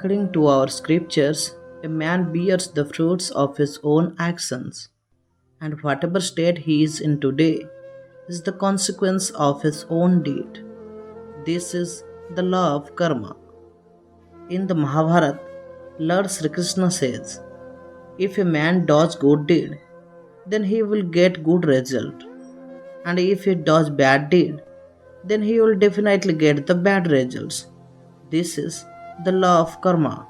According to our scriptures, a man bears the fruits of his own actions, and whatever state he is in today is the consequence of his own deed. This is the law of karma. In the Mahabharata, Lord Sri Krishna says, if a man does good deed, then he will get good result. And if he does bad deed, then he will definitely get the bad results. This is the law of karma.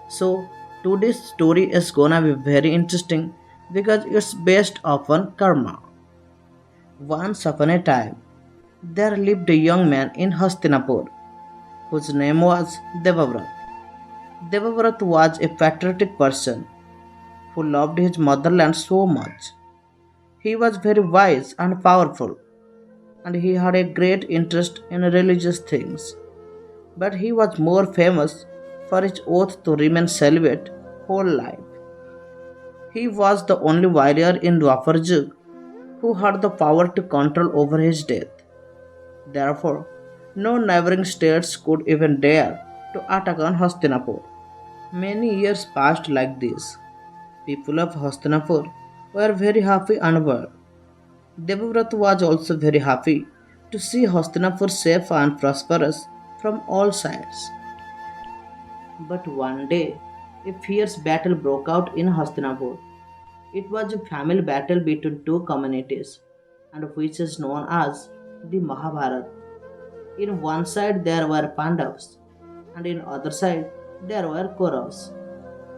So today's story is gonna be very interesting because it's based upon karma. Once upon a time, there lived a young man in Hastinapur whose name was Devavrat. Devavrat was a patriotic person who loved his motherland so much. He was very wise and powerful, and he had a great interest in religious things. But he was more famous for his oath to remain celibate whole life. He was the only warrior in Dwapar Yug who had the power to control over his death. Therefore, no neighboring states could even dare to attack on Hastinapur. Many years passed like this. People of Hastinapur were very happy and well. Devavrat was also very happy to see Hastinapur safe and prosperous from all sides. But one day, a fierce battle broke out in Hastinapur. It was a family battle between two communities, and which is known as the Mahabharata. In one side there were Pandavas, and in other side there were Kauravas.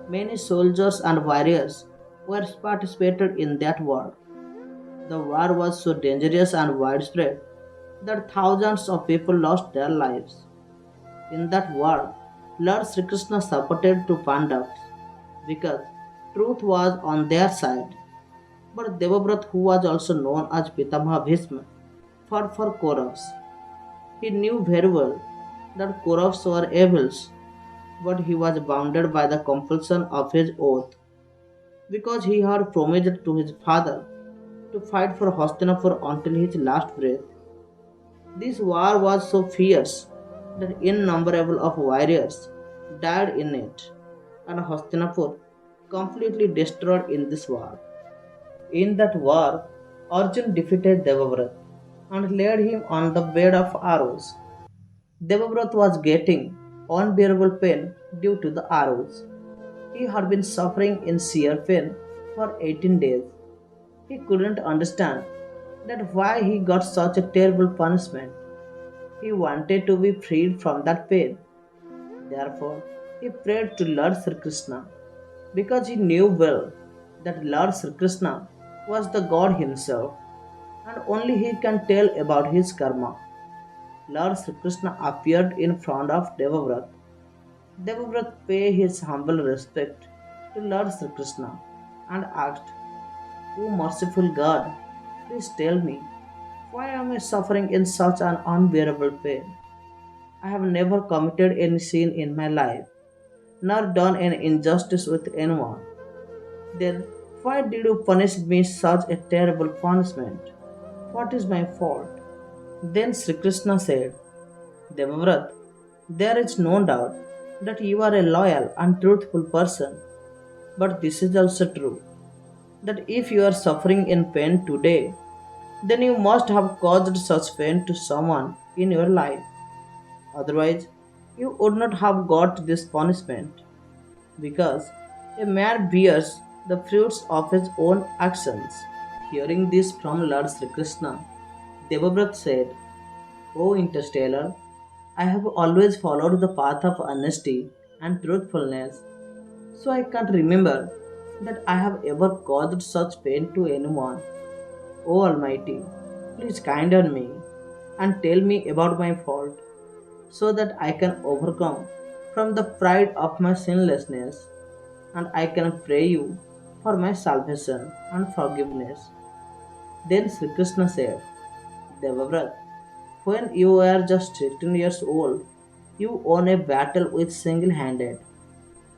Many soldiers and warriors were participated in that war. The war was so dangerous and widespread that thousands of people lost their lives. In that war, Lord Sri Krishna supported to Pandavas because truth was on their side. But Devabrat, who was also known as Pitamaha Bhishma, fought for Kauravas. He knew very well that Kauravas were evils, but he was bounded by the compulsion of his oath because he had promised to his father to fight for Hastinapur until his last breath. This war was so fierce that innumerable of warriors died in it, and Hastinapur completely destroyed in this war. In that war, Arjun defeated Devavrat and laid him on the bed of arrows. Devavrat was getting unbearable pain due to the arrows. He had been suffering in severe pain for 18 days. He couldn't understand that why he got such a terrible punishment. He wanted to be freed from that pain. Therefore, he prayed to Lord Sri Krishna because he knew well that Lord Sri Krishna was the God himself and only he can tell about his karma. Lord Sri Krishna appeared in front of Devavrat. Devavrat paid his humble respect to Lord Sri Krishna and asked, O merciful God, please tell me, why am I suffering in such an unbearable pain? I have never committed any sin in my life, nor done any injustice with anyone. Then why did you punish me such a terrible punishment? What is my fault? Then Sri Krishna said, Devavrat, there is no doubt that you are a loyal and truthful person, but this is also true that if you are suffering in pain today, then you must have caused such pain to someone in your life. Otherwise, you would not have got this punishment, because a man bears the fruits of his own actions. Hearing this from Lord Sri Krishna, Devabrat said, O interstellar, I have always followed the path of honesty and truthfulness, so I can't remember that I have ever caused such pain to anyone. O Almighty, please kind on me and tell me about my fault so that I can overcome from the pride of my sinlessness and I can pray you for my salvation and forgiveness. Then Sri Krishna said, Devavrat, when you were just 16 years old, you won a battle with single handed.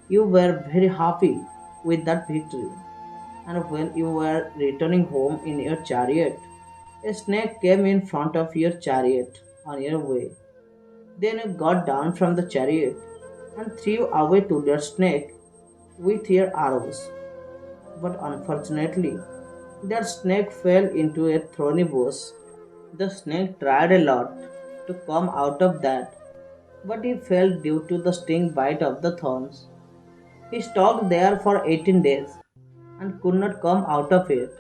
You were very happy with that victory. And when you were returning home in your chariot, a snake came in front of your chariot on your way. Then you got down from the chariot and threw away to their snake with their arrows. But unfortunately, their snake fell into a thorny bush. The snake tried a lot to come out of that, but he fell due to the sting bite of the thorns. He stalked there for 18 days and could not come out of it,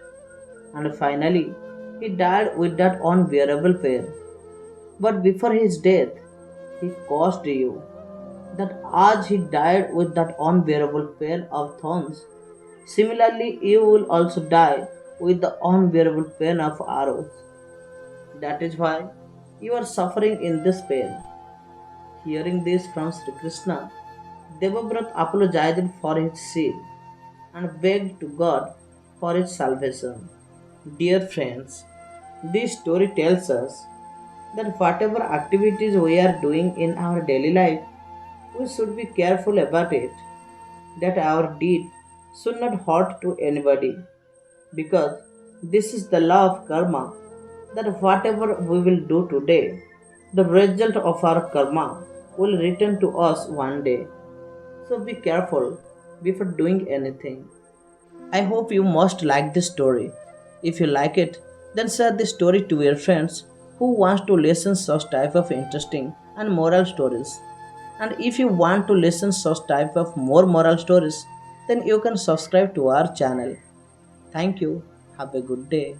and finally he died with that unbearable pain. But before his death, he caused you that as he died with that unbearable pain of thorns, similarly you will also die with the unbearable pain of arrows. That is why you are suffering in this pain. Hearing this from Sri Krishna, Devabrat apologized for his sin and begged to God for his salvation. Dear friends, this story tells us that whatever activities we are doing in our daily life, we should be careful about it, that our deed should not hurt to anybody, because this is the law of karma, that whatever we will do today, the result of our karma will return to us one day. So be careful before doing anything. I hope you must like this story. If you like it, then share this story to your friends who wants to listen such type of interesting and moral stories. And if you want to listen such type of more moral stories, then you can subscribe to our channel. Thank you. Have a good day.